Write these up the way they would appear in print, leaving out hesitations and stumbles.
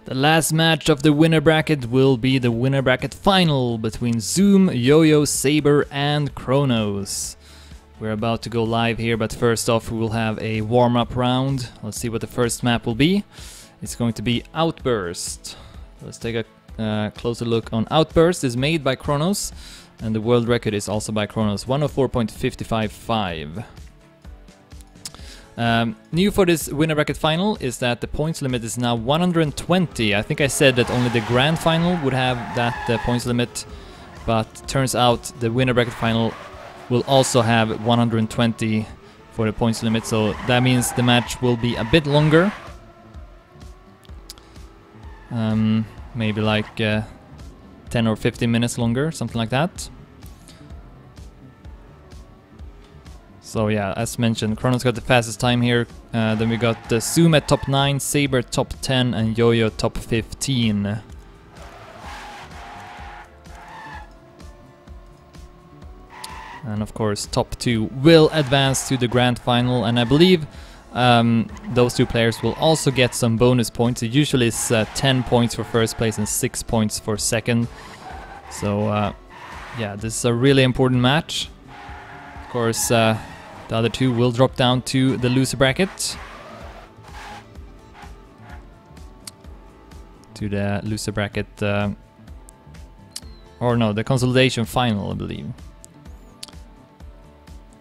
The last match of the winner bracket will be the winner bracket final between Zoom, YoYo, Sabre and Kronos. We're about to go live here, but first off we will have a warm-up round. Let's see what the first map will be. It's going to be Outburst. Let's take a closer look on Outburst. It's made by Kronos and the world record is also by Kronos, 104.555. New for this winner bracket final is that the points limit is now 120. I think I said that only the grand final would have that points limit, but turns out the winner bracket final will also have 120 for the points limit, so that means the match will be a bit longer. Maybe like 10 or 15 minutes longer, something like that. So yeah, as mentioned, Kronos got the fastest time here. Then we got the Zoom at top 9, Sabre top 10 and YoYo top 15. And of course top 2 will advance to the grand final, and I believe those two players will also get some bonus points. It usually is 10 points for first place and 6 points for second. So yeah, this is a really important match. Of course, the other two will drop down to the loser bracket. Or no, the consolidation final, I believe.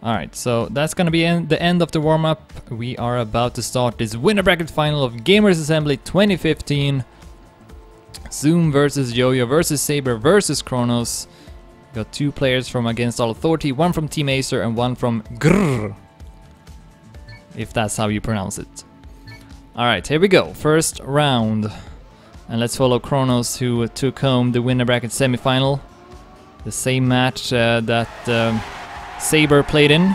Alright, so that's gonna be the end of the warm-up. We are about to start this winner bracket final of Gamers Assembly 2015. Zoom versus YoYo versus Sabre versus Kronos. Got two players from Against All Authority, one from Team Acer and one from Grrr, if that's how you pronounce it. Alright, here we go, first round. And let's follow Kronos, who took home the winner bracket semi-final. The same match that Sabre played in.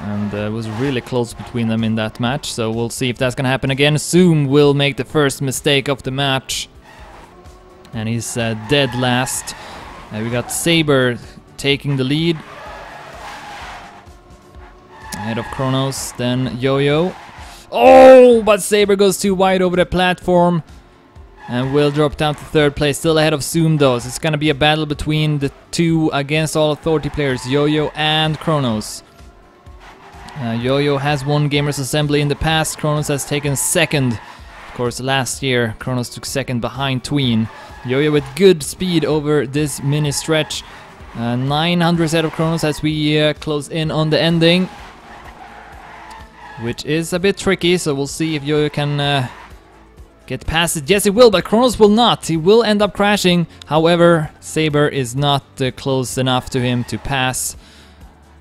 And it was really close between them in that match, so we'll see if that's gonna happen again. Zoom will make the first mistake of the match. And he's dead last. We got Sabre taking the lead. Ahead of Kronos, then YoYo. Oh, but Sabre goes too wide over the platform. And will drop down to third place, still ahead of Zoom though. So it's gonna be a battle between the two Against All Authority players, YoYo and Kronos. YoYo has won Gamers Assembly in the past, Kronos has taken second. Of course, last year Kronos took second behind Tween. YoYo with good speed over this mini stretch. 900 ahead of Kronos as we close in on the ending, which is a bit tricky, so we'll see if YoYo can get past it. Yes, he will, but Kronos will not. He will end up crashing. However, Sabre is not close enough to him to pass.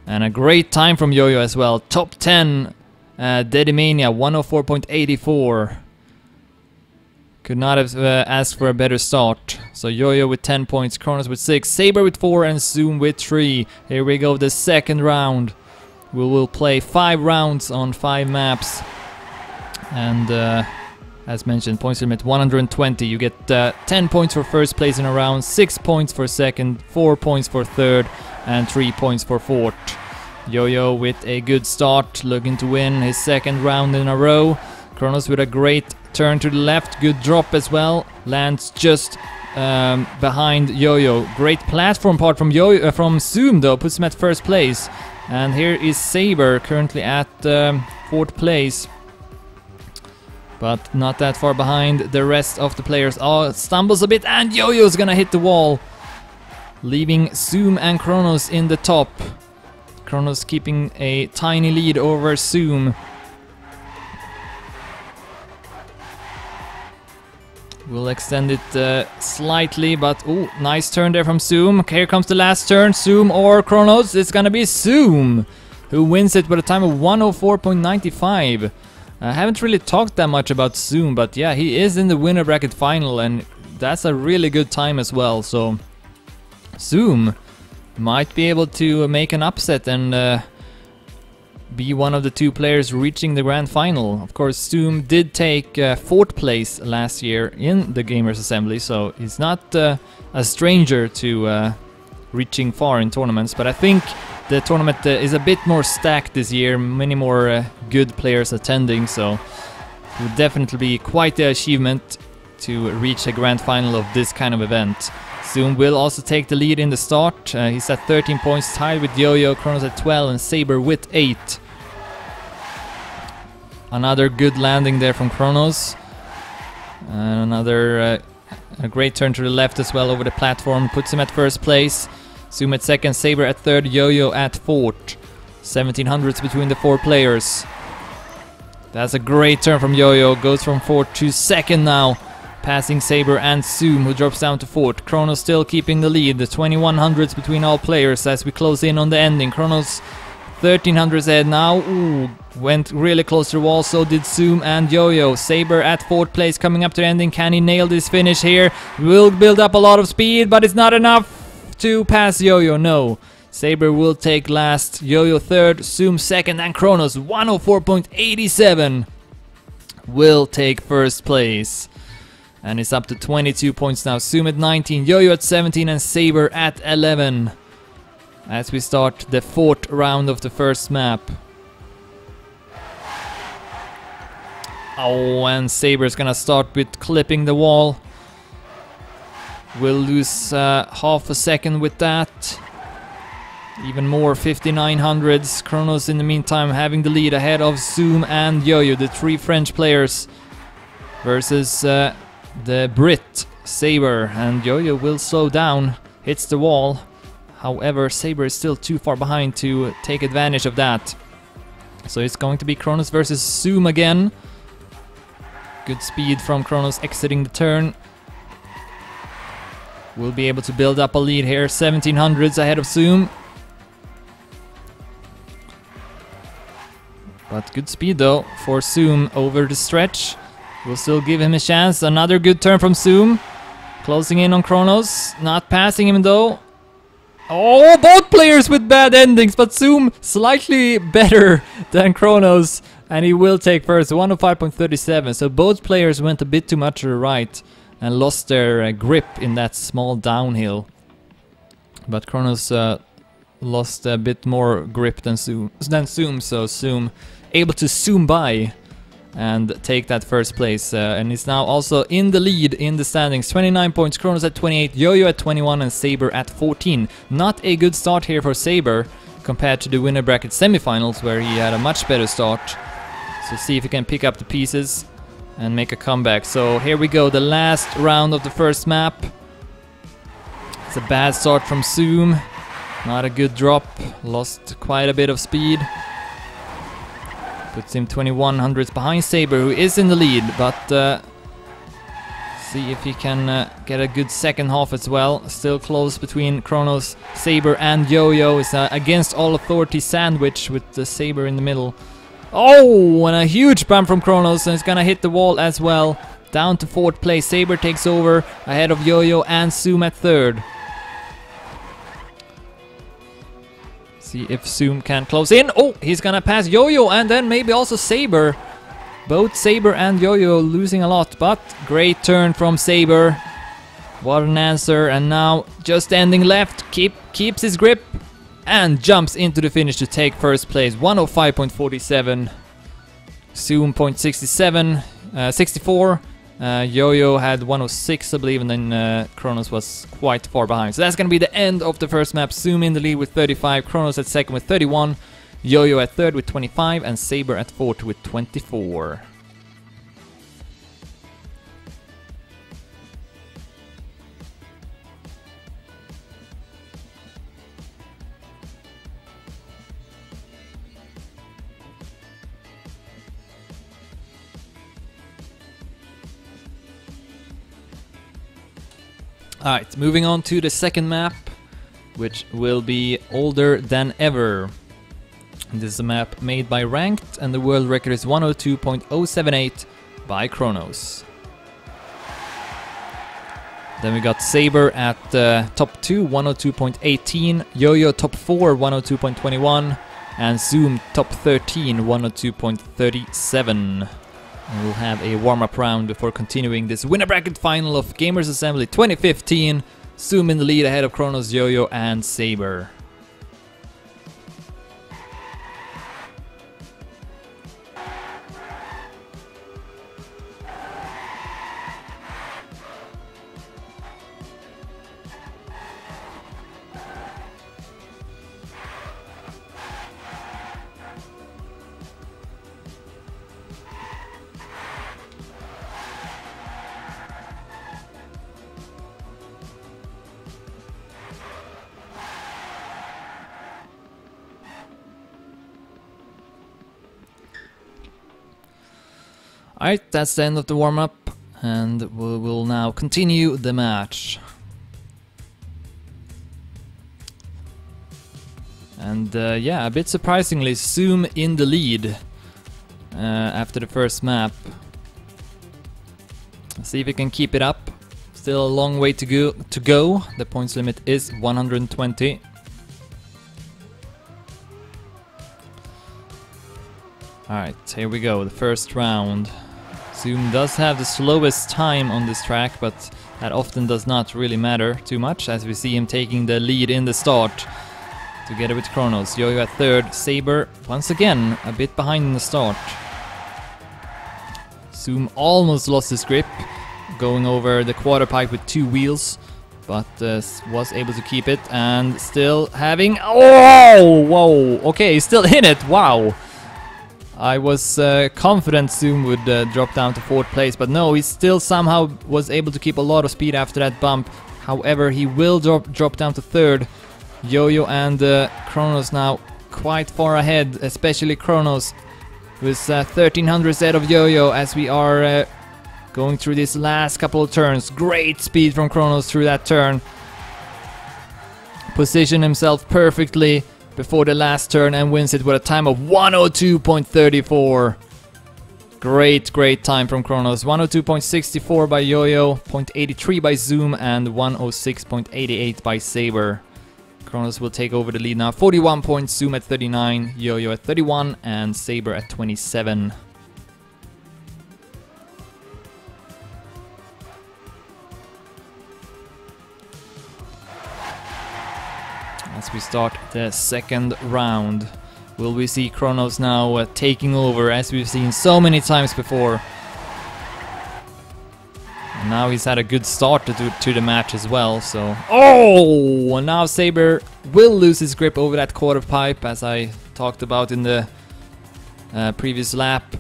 And a great time from YoYo as well. Top 10, Dedimania, 104.84. Could not have asked for a better start. So YoYo with 10 points, Kronos with 6, Sabre with 4 and Zoom with 3. Here we go, the second round. We will play 5 rounds on 5 maps. And as mentioned, points limit 120. You get 10 points for first place in a round, 6 points for second, 4 points for third and 3 points for fourth. YoYo with a good start, looking to win his second round in a row. Kronos with a great turn to the left, good drop as well, lands just behind YoYo. Great platform part from from Zoom though, puts him at first place. And here is Sabre currently at fourth place, but not that far behind the rest of the players. Oh, stumbles a bit and YoYo's gonna hit the wall, leaving Zoom and Kronos in the top. Kronos keeping a tiny lead over Zoom. We'll extend it slightly, but oh, nice turn there from Zoom. Here comes the last turn, Zoom or Kronos. It's gonna be Zoom who wins it with a time of 104.95. I haven't really talked that much about Zoom, but yeah, he is in the winner bracket final and that's a really good time as well. So Zoom might be able to make an upset and be one of the two players reaching the grand final. Of course, Zoom did take fourth place last year in the Gamers Assembly, so he's not a stranger to reaching far in tournaments, but I think the tournament is a bit more stacked this year, many more good players attending, so Would definitely be quite the achievement to reach a grand final of this kind of event. Zoom will also take the lead in the start. He's at 13 points, tied with YoYo, Kronos at 12, and Sabre with 8. Another good landing there from Kronos. Another a great turn to the left as well over the platform. Puts him at first place. Zoom at second, Sabre at third, YoYo at fourth. 1700s between the four players. That's a great turn from YoYo. Goes from fourth to second now. Passing Sabre and Zoom, who drops down to fourth. Kronos still keeping the lead. The 2100s between all players as we close in on the ending. Kronos 1300s ahead now. Ooh, went really close to the wall. So did Zoom and YoYo. Sabre at fourth place coming up to the ending. Can he nail this finish here? Will build up a lot of speed, but it's not enough to pass YoYo. No. Sabre will take last. YoYo third. Zoom second. And Kronos 104.87 will take first place. And it's up to 22 points now. Zoom at 19, YoYo at 17, and Sabre at 11. As we start the fourth round of the first map. Oh, and Sabre's gonna start with clipping the wall. We'll lose half a second with that. Even more 5900s. Kronos in the meantime having the lead ahead of Zoom and YoYo, the three French players. Versus the Brit, Sabre, and YoYo will slow down, hits the wall. However, Sabre is still too far behind to take advantage of that. So it's going to be Kronos versus Zoom again. Good speed from Kronos exiting the turn. We'll be able to build up a lead here, 1700s ahead of Zoom. But good speed though for Zoom over the stretch. We'll still give him a chance. Another good turn from Zoom. Closing in on Kronos. Not passing him though. Oh, both players with bad endings, but Zoom slightly better than Kronos. And he will take first, 105.37. So both players went a bit too much to the right and lost their grip in that small downhill. But Kronos lost a bit more grip than Zoom, so Zoom able to zoom by and take that first place, and is now also in the lead in the standings. 29 points, Kronos at 28, YoYo at 21, and Sabre at 14. Not a good start here for Sabre compared to the winner bracket semifinals, where he had a much better start. So see if he can pick up the pieces and make a comeback. So here we go, the last round of the first map. It's a bad start from Zoom. Not a good drop, lost quite a bit of speed. Puts him 2100s behind Sabre, who is in the lead, but see if he can get a good second half as well. Still close between Kronos, Sabre and YoYo. It's against all authority sandwich with the Sabre in the middle. Oh, and a huge bump from Kronos, and it's gonna hit the wall as well. Down to fourth place, Sabre takes over ahead of YoYo and Zoom at third. See if Zoom can close in. Oh, he's gonna pass YoYo and then maybe also Sabre. Both Sabre and YoYo losing a lot, but great turn from Sabre. What an answer, and now just ending left, keeps his grip and jumps into the finish to take first place. 105.47. Zoom 0.67, 64. YoYo had 106, I believe, and then Kronos was quite far behind. So that's going to be the end of the first map. Zoom in the lead with 35, Kronos at second with 31, YoYo at third with 25, and Sabre at fourth with 24. Alright, moving on to the second map, which will be Older Than Ever. This is a map made by Ranked, and the world record is 102.078 by Kronos. Then we got Sabre at top 2, 102.18, YoYo top 4, 102.21, and Zoom top 13, 102.37. And we'll have a warm-up round before continuing this winner bracket final of Gamers Assembly 2015. Zoom in the lead ahead of Kronos, YoYo, and Sabre. Alright, that's the end of the warm-up, and we will now continue the match. And yeah, a bit surprisingly, Zoom in the lead after the first map. Let's see if he can keep it up. Still a long way to go. The points limit is 120. Alright, here we go, the first round. Zoom does have the slowest time on this track, but that often does not really matter too much, as we see him taking the lead in the start. Together with Kronos, YoYo at third, Sabre once again a bit behind in the start. Zoom almost lost his grip, going over the quarter pipe with 2 wheels, but was able to keep it, and still having... Oh! Whoa! Okay, he's still in it, wow! I was confident Zoom would drop down to 4th place, but no, he still somehow was able to keep a lot of speed after that bump. However, he will drop down to 3rd. YoYo and Kronos now quite far ahead, especially Kronos, who is 1300 ahead of YoYo as we are going through this last couple of turns. Great speed from Kronos through that turn. Positioned himself perfectly before the last turn and wins it with a time of 102.34. Great time from Kronos. 102.64 by YoYo, 0.83 by Zoom, and 106.88 by Sabre. Kronos will take over the lead now. 41 points, Zoom at 39, YoYo at 31, and Sabre at 27. As we start the second round, will we see Kronos now taking over, as we've seen so many times before. And now he's had a good start to the match as well, so... Oh! And now Sabre will lose his grip over that quarter pipe, as I talked about in the previous lap.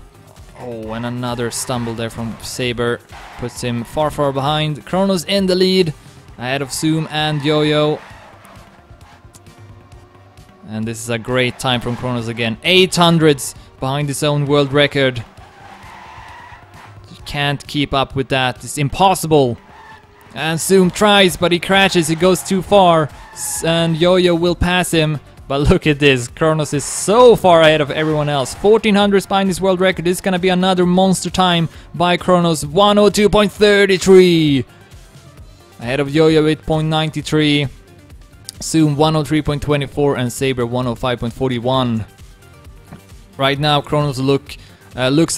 Oh, and another stumble there from Sabre puts him far behind. Kronos in the lead, ahead of Zoom and YoYo. And this is a great time from Kronos again. 800s behind his own world record. You can't keep up with that. It's impossible. And Zoom tries, but he crashes. He goes too far. And YoYo will pass him. But look at this. Kronos is so far ahead of everyone else. 1400s behind his world record. This is going to be another monster time by Kronos. 102.33. Ahead of YoYo with 0.93. Zoom 103.24 and Sabre 105.41. Right now Kronos looks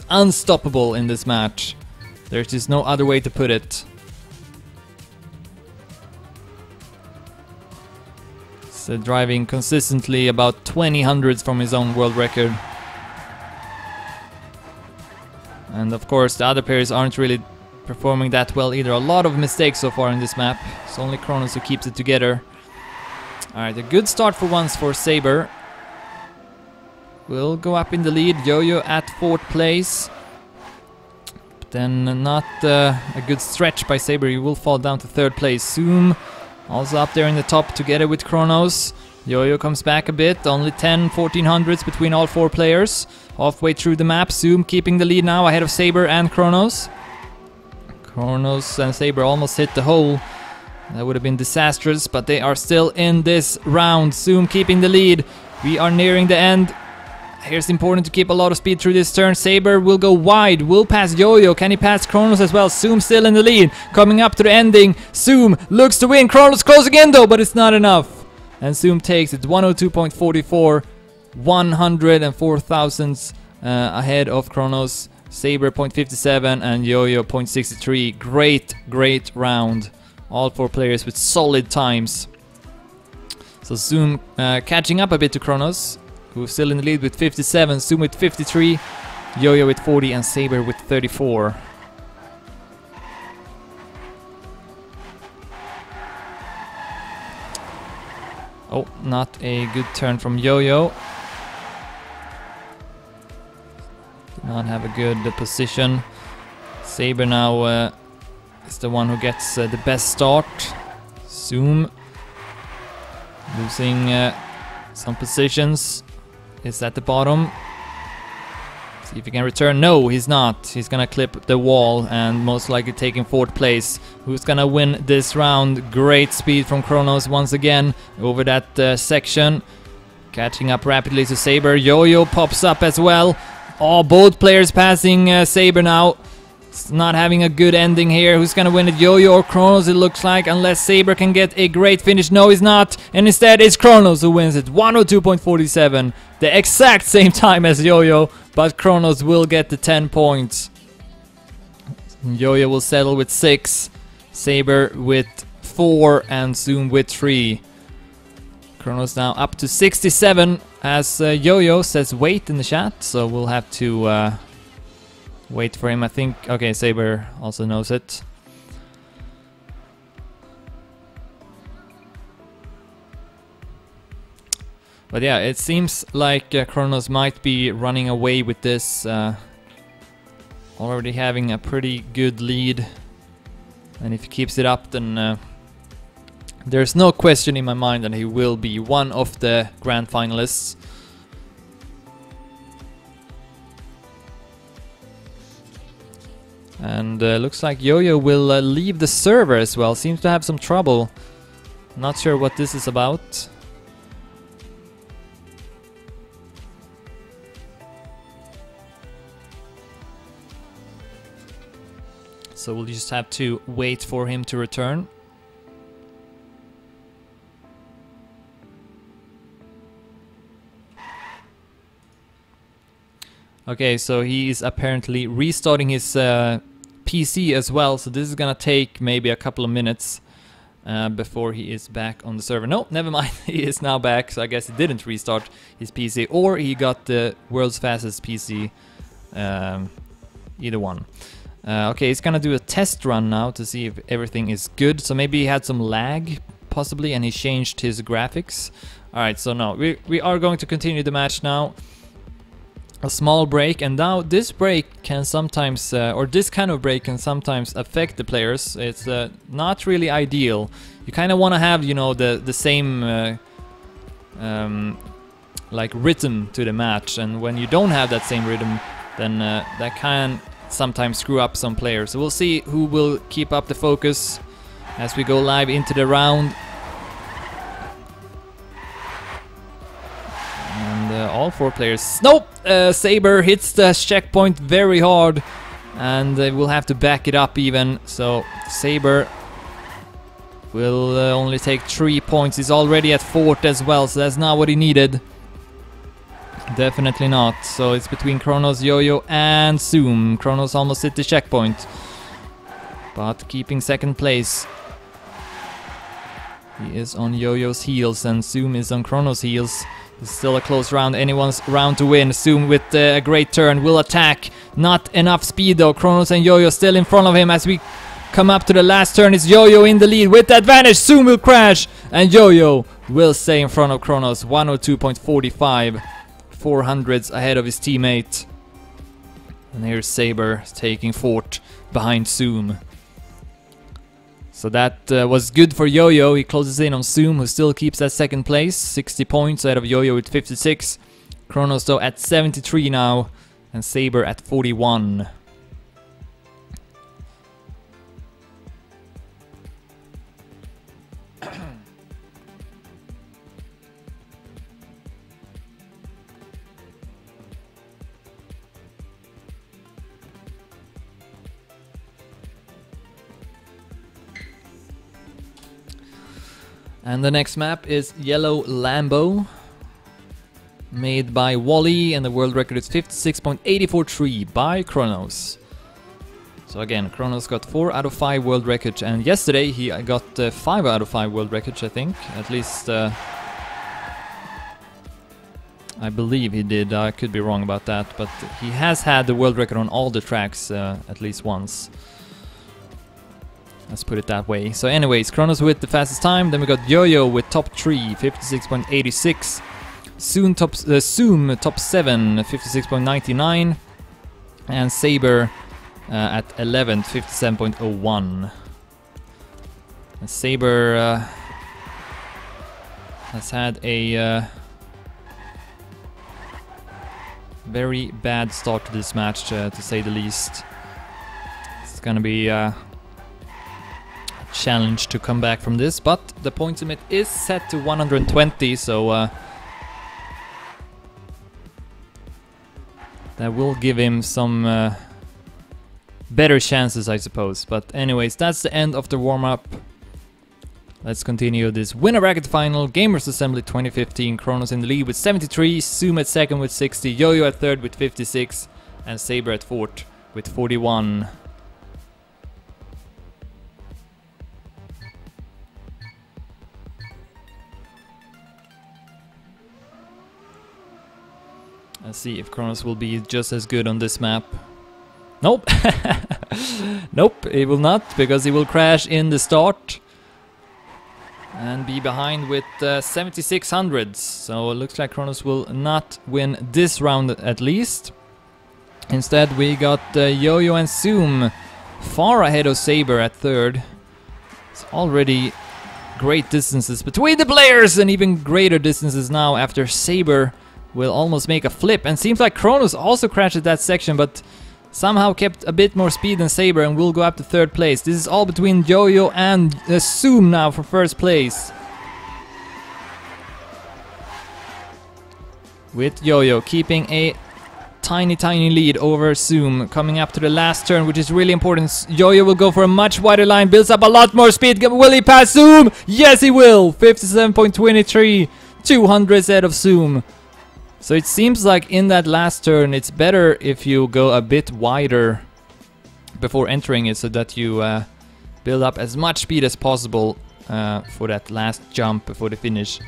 unstoppable in this match. There's just no other way to put it. He's driving consistently about 20 hundredths from his own world record. And of course the other players aren't really performing that well either. A lot of mistakes so far in this map. It's only Kronos who keeps it together. Alright, a good start for once for Sabre. Will go up in the lead. YoYo at 4th place. But then not a good stretch by Sabre. He will fall down to 3rd place. Zoom also up there in the top together with Kronos. YoYo comes back a bit. Only 1400s between all 4 players. Halfway through the map. Zoom keeping the lead now ahead of Sabre and Kronos. Kronos and Sabre almost hit the hole. That would have been disastrous, but they are still in this round. Zoom keeping the lead. We are nearing the end. Here's important to keep a lot of speed through this turn. Sabre will go wide, will pass YoYo. Can he pass Kronos as well? Zoom still in the lead. Coming up to the ending. Zoom looks to win. Kronos closing in though, but it's not enough. And Zoom takes it. 102.44. 104 thousandths ahead of Kronos. Sabre 0.57 and YoYo 0.63. Great round. All 4 players with solid times. So Zoom catching up a bit to Kronos, who's still in the lead with 57. Zoom with 53, YoYo with 40, and Sabre with 34. Oh, not a good turn from YoYo. Did not have a good position. Sabre now is the one who gets the best start. Zoom losing some positions, is at the bottom. See if he can return. No, he's not. He's gonna clip the wall and most likely taking 4th place. Who's gonna win this round? Great speed from Kronos once again over that section. Catching up rapidly to Sabre. YoYo pops up as well. Oh, both players passing Sabre now. It's not having a good ending here. Who's gonna win it? YoYo or Kronos, it looks like, unless Sabre can get a great finish. No, he's not. And instead, it's Kronos who wins it. 102.47. The exact same time as YoYo, but Kronos will get the 10 points. YoYo will settle with 6. Sabre with 4 and Zoom with 3. Kronos now up to 67 as YoYo says wait in the chat, so we'll have to wait for him, I think. Okay, Sabre also knows it. But yeah, it seems like Kronos might be running away with this. Already having a pretty good lead. And if he keeps it up, then there's no question in my mind that he will be one of the grand finalists. And looks like YoYo will leave the server as well. Seems to have some trouble. Not sure what this is about. So we'll just have to wait for him to return. Okay, so he is apparently restarting his PC as well, so this is gonna take maybe a couple of minutes before he is back on the server. No, never mind, he is now back, so I guess he didn't restart his PC, or he got the world's fastest PC, either one. Okay, he's gonna do a test run now to see if everything is good, so maybe he had some lag, possibly, and he changed his graphics. Alright, so no, we are going to continue the match now. A small break, and now this break can sometimes, or this kind of break can sometimes affect the players. It's not really ideal. You kind of want to have, you know, the same like rhythm to the match, and when you don't have that same rhythm, then that can sometimes screw up some players. So we'll see who will keep up the focus as we go live into the round. All 4 players. Nope! Sabre hits the checkpoint very hard, and we'll have to back it up even. So Sabre will only take 3 points. He's already at 4th as well, so that's not what he needed. Definitely not. So it's between Kronos, YoYo, and Zoom. Kronos almost hit the checkpoint, but keeping 2nd place. He is on YoYo's heels, and Zoom is on Kronos' heels. It's still a close round, anyone's round to win. Zoom with a great turn, will attack. Not enough speed though. Kronos and YoYo still in front of him as we come up to the last turn. It's YoYo in the lead with the advantage. Zoom will crash, and YoYo will stay in front of Kronos. 102.45, 400s ahead of his teammate. And here's Sabre taking 4th behind Zoom. So that was good for YoYo. He closes in on Zoom, who still keeps that 2nd place. 60 points ahead of YoYo with 56. Kronos though at 73 now, and Sabre at 41. And the next map is Yellow Lambo, made by Wally, and the world record is 56.843 by Kronos. So again, Kronos got 4 out of 5 world records, and yesterday he got 5 out of 5 world records, I think. At least I believe he did. I could be wrong about that, but he has had the world record on all the tracks at least once. Let's put it that way. So anyways, Kronos with the fastest time. Then we got YoYo with top 3, 56.86. Zoom top 7, 56.99. And Sabre at 11th, 57.01. And Sabre has had a Very bad start to this match, to say the least. It's gonna be a challenge to come back from this, but the points limit is set to 120, so that will give him some better chances, I suppose. But anyways, that's the end of the warm-up. Let's continue this winner bracket final. Gamers Assembly 2015. Kronos in the lead with 73, Zoom at second with 60, YoYo at third with 56, and Sabre at fourth with 41. Let's see if Kronos will be just as good on this map. Nope. Nope, it will not, because he will crash in the start and be behind with 7600s. So it looks like Kronos will not win this round at least. Instead we got YoYo and Zoom far ahead of Sabre at third. It's already great distances between the players, and even greater distances now after Sabre will almost make a flip. And seems like Kronos also crashed at that section, but somehow kept a bit more speed than Sabre and will go up to third place. This is all between YoYo and Zoom now for first place. With YoYo keeping a tiny lead over Zoom, coming up to the last turn, which is really important. YoYo will go for a much wider line, builds up a lot more speed. Will he pass Zoom? Yes, he will. 57.23, 200 ahead of Zoom. So it seems like in that last turn it's better if you go a bit wider before entering it, so that you build up as much speed as possible for that last jump before the finish.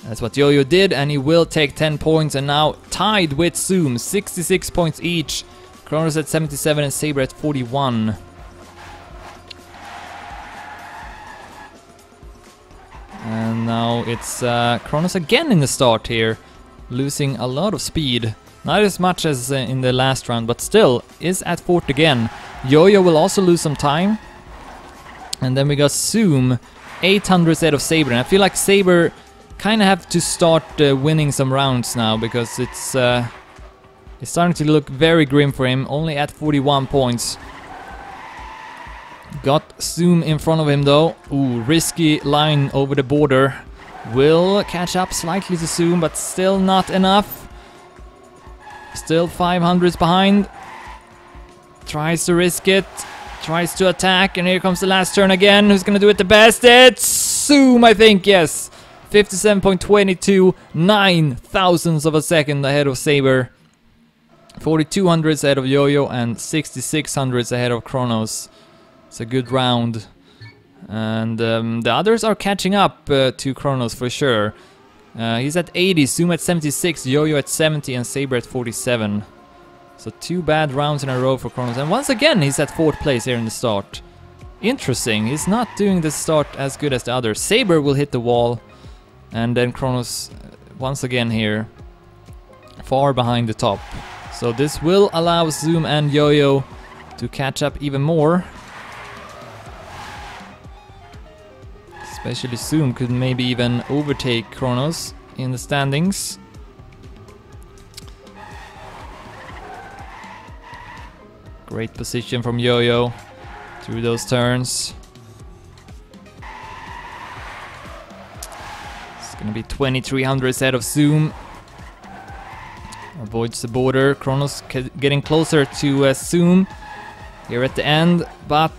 That's what YoYo did, and he will take 10 points, and now tied with Zoom, 66 points each. Kronos at 77 and Sabre at 41. And now it's Kronos again in the start here, losing a lot of speed. Not as much as in the last round, but still is at fourth again. YoYo will also lose some time. And then we got Zoom, 800 ahead of Sabre. And I feel like Sabre kind of have to start winning some rounds now, because it's starting to look very grim for him, only at 41 points. Got Zoom in front of him though. Ooh, risky line over the border. Will catch up slightly to Zoom, but still not enough. Still 500s behind. Tries to risk it. Tries to attack, and here comes the last turn again. Who's gonna do it the best? It's Zoom, I think, yes. 57.22, 9 thousandths of a second ahead of Sabre. 4200s ahead of YoYo and 6600s ahead of Kronos. It's a good round. And the others are catching up to Kronos for sure. He's at 80, Zoom at 76, YoYo at 70 and Sabre at 47. So 2 bad rounds in a row for Kronos. And once again he's at 4th place here in the start. Interesting, he's not doing the start as good as the others. Sabre will hit the wall. And then Kronos once again here, far behind the top. So this will allow Zoom and YoYo to catch up even more. Especially Zoom could maybe even overtake Kronos in the standings. Great position from YoYo through those turns. It's gonna be 2300 ahead of Zoom. Avoids the border. Kronos getting closer to Zoom here at the end, but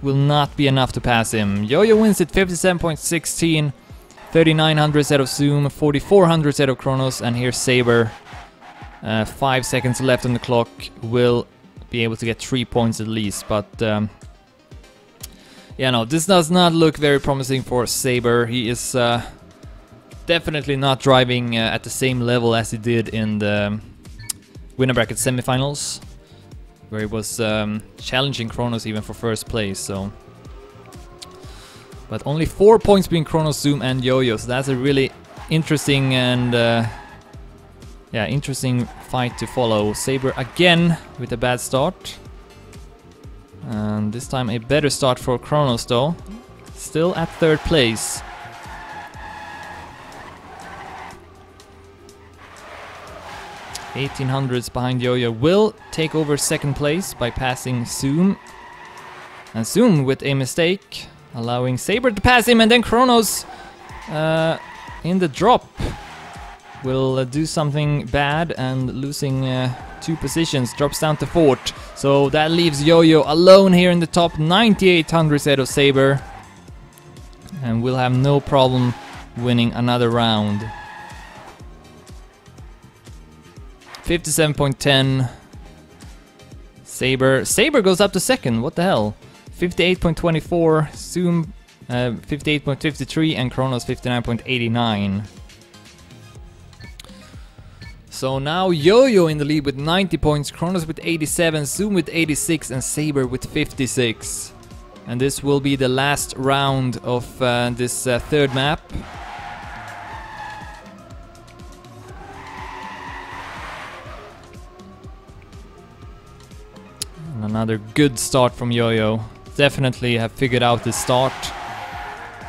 will not be enough to pass him. YoYo wins at 57.16, 3900 ahead of Zoom, 4400 ahead of Kronos, and here's Sabre. 5 seconds left on the clock. Will be able to get 3 points at least, but yeah, no, this does not look very promising for Sabre. He is definitely not driving at the same level as he did in the winner bracket semifinals, where he was challenging Kronos even for first place. So, but only 4 points between Kronos, Zoom and YoYo, so that's a really interesting and yeah, interesting fight to follow. Sabre again with a bad start, and this time a better start for Kronos though, still at 3rd place. 1800s behind YoYo will take over second place by passing Zoom. And Zoom with a mistake, allowing Sabre to pass him, and then Kronos in the drop will do something bad and losing 2 positions, drops down to 4th. So that leaves YoYo alone here in the top, 9800 ahead of Sabre. And will have no problem winning another round. 57.10. Sabre goes up to second, what the hell? 58.24, Zoom 58.53, and Kronos 59.89. So now YoYo in the lead with 90 points, Kronos with 87, Zoom with 86, and Sabre with 56. And this will be the last round of this third map. And another good start from YoYo. Definitely have figured out the start.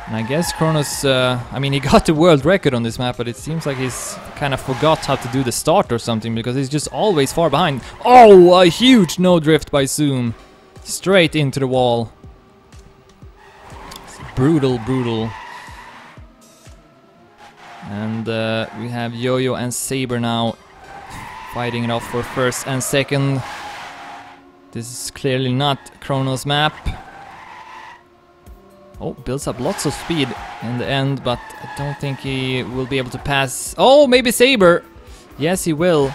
And I guess Kronos, I mean, he got the world record on this map, but it seems like he's kind of forgot how to do the start or something, because he's just always far behind. Oh, a huge no drift by Zoom. Straight into the wall. It's brutal, brutal. And we have YoYo and Sabre now fighting it off for first and second. This is clearly not Kronos' map. Oh, builds up lots of speed in the end, but I don't think he will be able to pass. Oh, maybe Sabre! Yes, he will.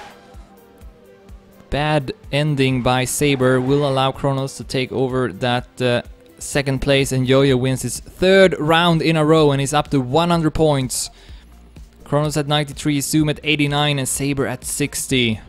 Bad ending by Sabre will allow Kronos to take over that second place, and YoYo wins his third round in a row and is up to 100 points. Kronos at 93, Zoom at 89, and Sabre at 60.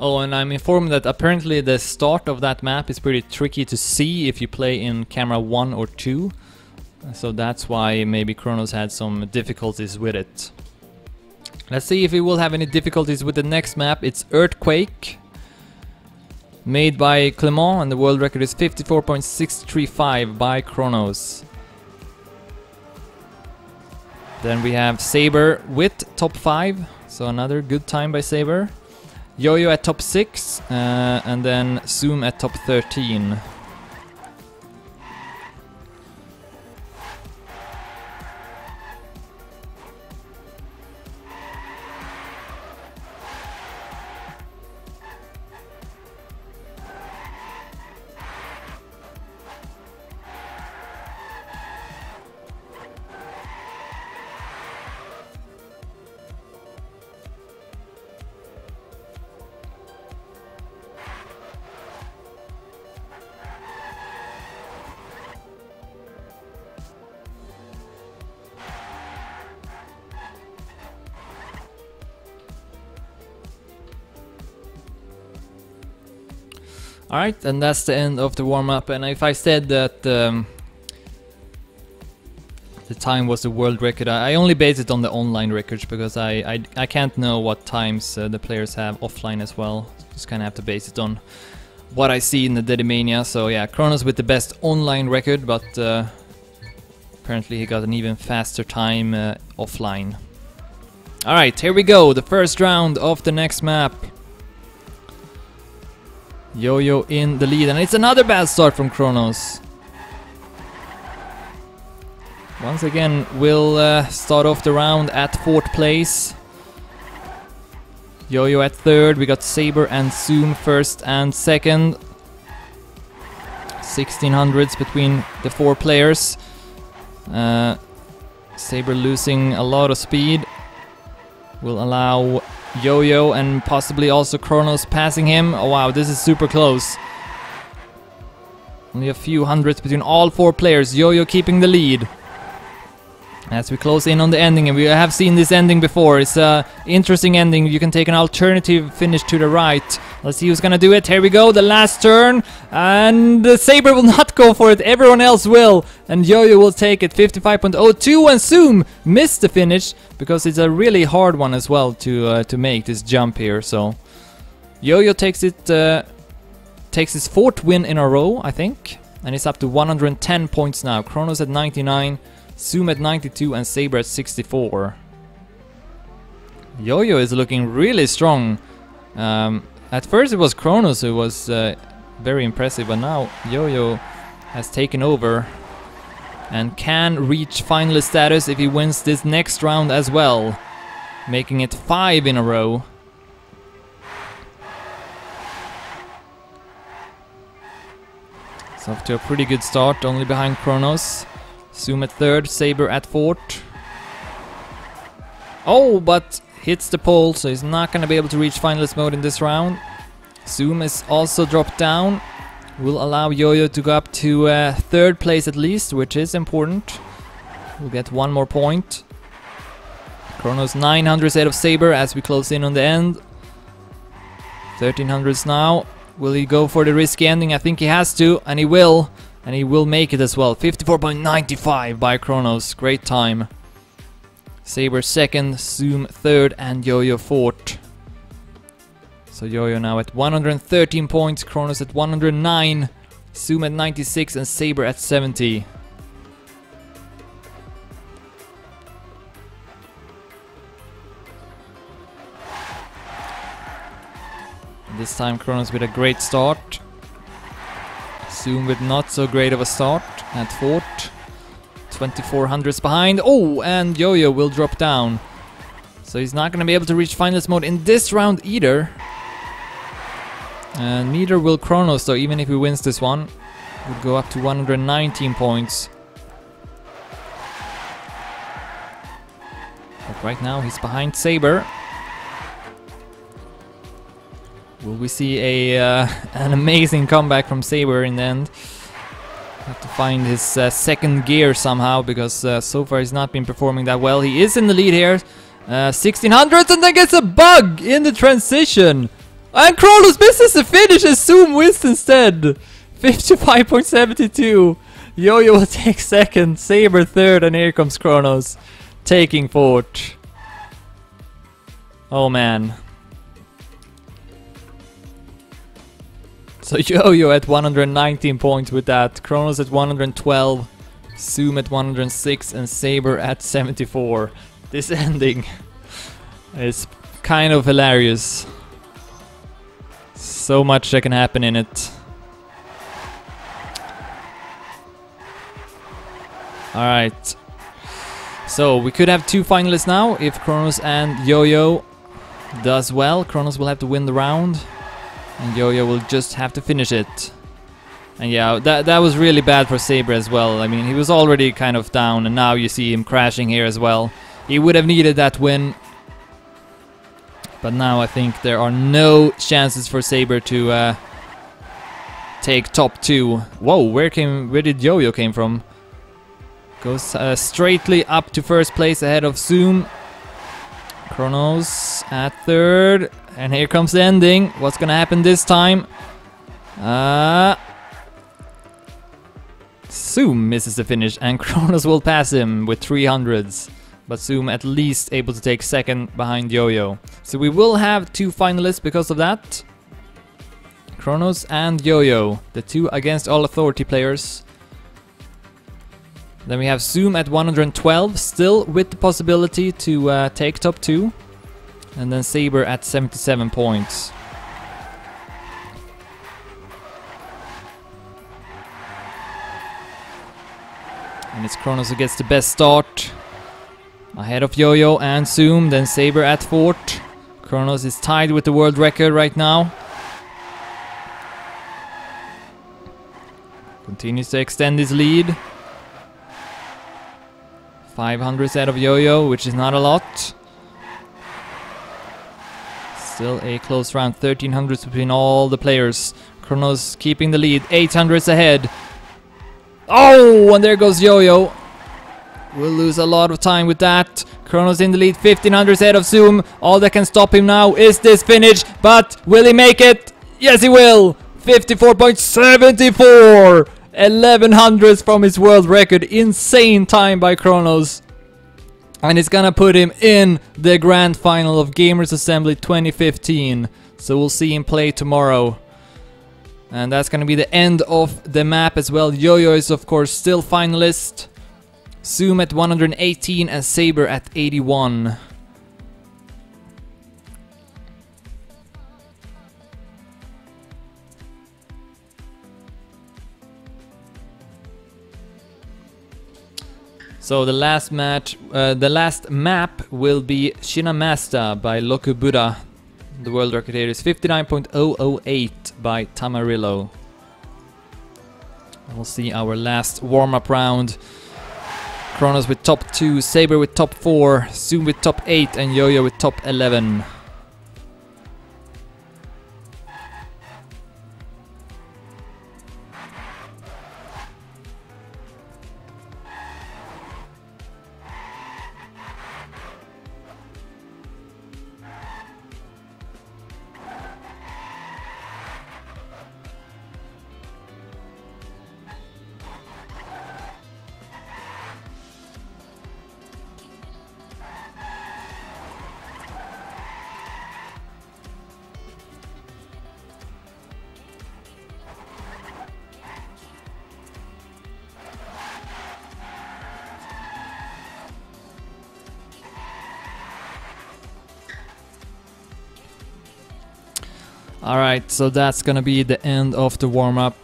Oh, and I'm informed that apparently the start of that map is pretty tricky to see if you play in camera 1 or 2. So that's why maybe Kronos had some difficulties with it. Let's see if he will have any difficulties with the next map. It's Earthquake, made by Clement, and the world record is 54.635 by Kronos. Then we have Sabre with top 5, so another good time by Sabre. YoYo at top 6, and then Zoom at top 13. Alright, and that's the end of the warm-up. And if I said that the time was the world record, I only base it on the online records, because I can't know what times the players have offline as well. Just kind of have to base it on what I see in the Dedimania. So yeah, Kronos with the best online record, but apparently he got an even faster time offline. Alright, here we go, the first round of the next map. YoYo in the lead, and it's another bad start from Kronos. Once again, we'll start off the round at 4th place. YoYo at 3rd, we got Sabre and Zoom 1st and 2nd. 1600s between the 4 players. Sabre losing a lot of speed will allow YoYo and possibly also Kronos passing him. Oh wow, this is super close. Only a few hundreds between all 4 players. YoYo keeping the lead. As we close in on the ending, and we have seen this ending before. It's an interesting ending. You can take an alternative finish to the right Let's see who's gonna do it. Here we go, the last turn. And Sabre will not go for it. Everyone else will. And YoYo will take it 55.02. And Zoom missed the finish because it's a really hard one as well to make this jump here. So YoYo takes it, takes his 4th win in a row, I think. And it's up to 110 points now. Kronos at 99, Zoom at 92, and Sabre at 64. YoYo is looking really strong. At first it was Kronos who was very impressive, but now YoYo has taken over and can reach finalist status if he wins this next round as well, making it 5 in a row. It's off to a pretty good start, only behind Kronos. Zoom at 3rd, Sabre at 4th. Oh, but hits the pole, so he's not going to be able to reach finalist mode in this round. Zoom is also dropped down. Will allow YoYo to go up to 3rd place at least, which is important. We'll get 1 more point. Kronos 900s ahead of Sabre as we close in on the end. 1300s now. Will he go for the risky ending? I think he has to, and he will. And he will make it as well. 54.95 by Kronos. Great time. Sabre 2nd, Zoom 3rd, and YoYo 4th. So YoYo now at 113 points, Kronos at 109, Zoom at 96, and Sabre at 70. This time Kronos with a great start. Zoom with not so great of a start at 4th. 2400s behind. Oh, and YoYo will drop down. So he's not going to be able to reach finalist mode in this round either. And neither will Kronos, though, even if he wins this one. Would go up to 119 points. But right now he's behind Sabre. Will we see an amazing comeback from Sabre in the end? Have to find his 2nd gear somehow, because so far he's not been performing that well. He is in the lead here. 1600s, and then gets a bug in the transition. And Kronos misses the finish and Zoom wins instead. 55.72. YoYo will take 2nd, Sabre 3rd, and here comes Kronos taking 4th. Oh man. So YoYo at 119 points with that, Kronos at 112, Zoom at 106, and Sabre at 74. This ending is kind of hilarious. So much that can happen in it. Alright. So we could have 2 finalists now if Kronos and YoYo does well. Kronos will have to win the round. And YoYo will just have to finish it. And yeah, that was really bad for Sabre as well. I mean, he was already kind of down, and now you see him crashing here as well. He would have needed that win. But now I think there are no chances for Sabre to take top 2. Whoa, where did YoYo came from? Goes straightly up to 1st place ahead of Zoom. Kronos at 3rd. And here comes the ending. What's gonna happen this time? Zoom misses the finish, and Kronos will pass him with 300s. But Zoom at least able to take 2nd behind YoYo. So we will have 2 finalists because of that. Kronos and YoYo, the 2 against all authority players. Then we have Zoom at 112, still with the possibility to take top 2. And then Sabre at 77 points. And it's Kronos who gets the best start. Ahead of YoYo and Zoom, then Sabre at 4th. Kronos is tied with the world record right now. Continues to extend his lead. 500s out of YoYo, which is not a lot. Still a close round, 1300s between all the players. Kronos keeping the lead, 800s ahead. Oh, and there goes YoYo. We'll lose a lot of time with that. Kronos in the lead, 1500s ahead of Zoom. All that can stop him now is this finish, but will he make it? Yes, he will! 54.74! 1100s from his world record. Insane time by Kronos. And it's gonna put him in the grand final of Gamers Assembly 2015. So we'll see him play tomorrow. And that's gonna be the end of the map as well. YoYo is of course still finalist. Zoom at 118 and Sabre at 81. So the last match, the last map will be Shinamasta by Loku Buddha. The world record here is 59.008 by Tamarillo. We'll see our last warm-up round. Kronos with top 2, Sabre with top 4, Zoom with top 8 and YoYo with top 11. Alright, so that's gonna be the end of the warm-up.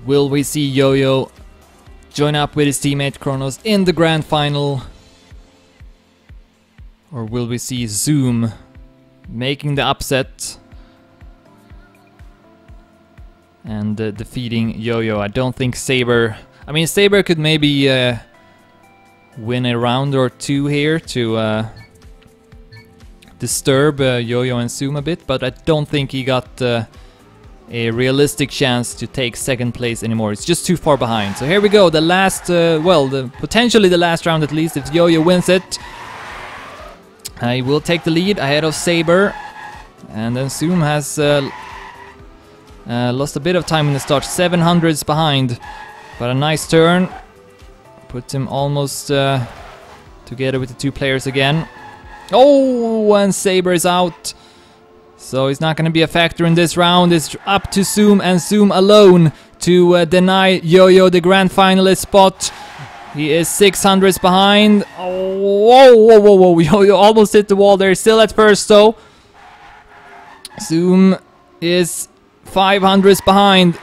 Will we see YoYo join up with his teammate Kronos in the grand final? Or will we see Zoom making the upset and defeating YoYo? I don't think Sabre... I mean, Sabre could maybe win a round or two here to disturb YoYo and Zoom a bit, but I don't think he got a realistic chance to take second place anymore. It's just too far behind. So here we go, the last, potentially the last round at least, if YoYo wins it. He will take the lead ahead of Sabre. And then Zoom has lost a bit of time in the start, 700s behind. But a nice turn. Puts him almost together with the two players again. Oh, and Sabre is out. So he's not going to be a factor in this round. It's up to Zoom and Zoom alone to deny YoYo the grand finalist spot. He is 600s behind. Oh, whoa, whoa, whoa, whoa. YoYo almost hit the wall there. Still at first though. Zoom is 500s behind.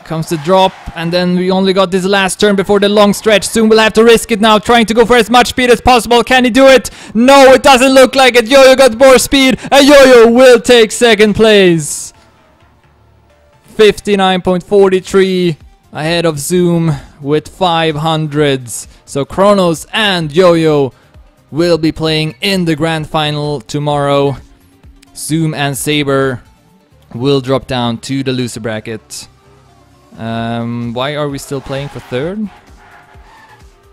Comes the drop, and then we only got this last turn before the long stretch. Zoom will have to risk it now, trying to go for as much speed as possible. Can he do it? No, it doesn't look like it. YoYo got more speed, and YoYo will take second place. 59.43 ahead of Zoom with 500s. So Kronos and YoYo will be playing in the grand final tomorrow. Zoom and Sabre will drop down to the loser bracket. Why are we still playing for third?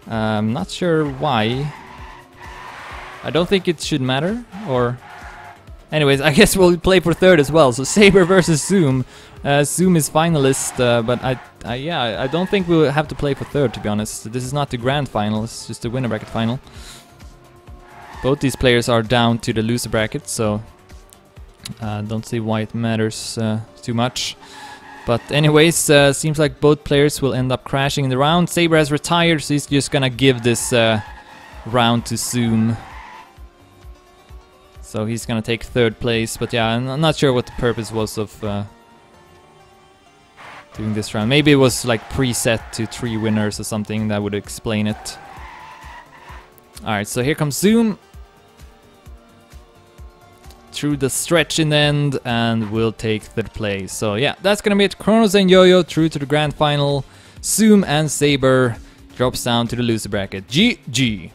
Not sure why. I don't think it should matter, or... Anyways, I guess we'll play for third as well. So Sabre versus Zoom. Zoom is finalist, but I don't think we'll have to play for third, to be honest. This is not the grand final, it's just the winner bracket final. Both these players are down to the loser bracket, so... don't see why it matters too much. But anyways, seems like both players will end up crashing in the round. Sabre has retired, so he's just gonna give this round to Zoom. So he's gonna take third place, but yeah, I'm not sure what the purpose was of doing this round. Maybe it was like preset to 3 winners or something, that would explain it. Alright, so here comes Zoom. Through the stretch in the end, and will take third place. So yeah, that's gonna be it. Kronos and YoYo through to the grand final. Zoom and Sabre drops down to the loser bracket. GG.